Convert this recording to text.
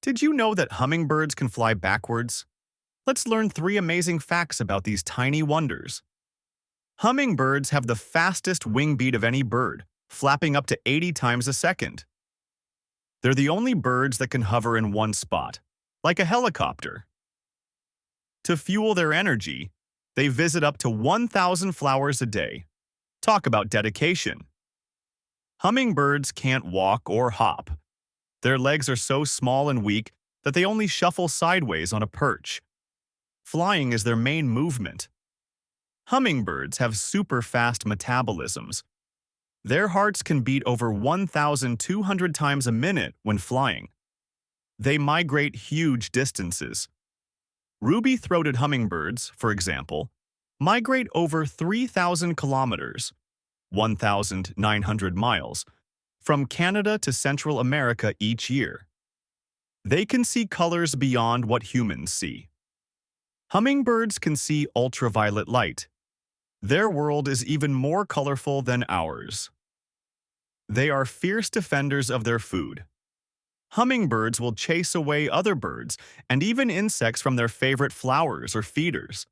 Did you know that hummingbirds can fly backwards? Let's learn three amazing facts about these tiny wonders. Hummingbirds have the fastest wing beat of any bird, flapping up to 80 times a second. They're the only birds that can hover in one spot, like a helicopter. To fuel their energy, they visit up to 1,000 flowers a day. Talk about dedication. Hummingbirds can't walk or hop. Their legs are so small and weak that they only shuffle sideways on a perch. Flying is their main movement. Hummingbirds have super fast metabolisms. Their hearts can beat over 1,200 times a minute when flying. They migrate huge distances. Ruby-throated hummingbirds, for example, migrate over 3,000 kilometers, 1,900 miles, from Canada to Central America each year. They can see colors beyond what humans see. Hummingbirds can see ultraviolet light. Their world is even more colorful than ours. They are fierce defenders of their food. Hummingbirds will chase away other birds and even insects from their favorite flowers or feeders.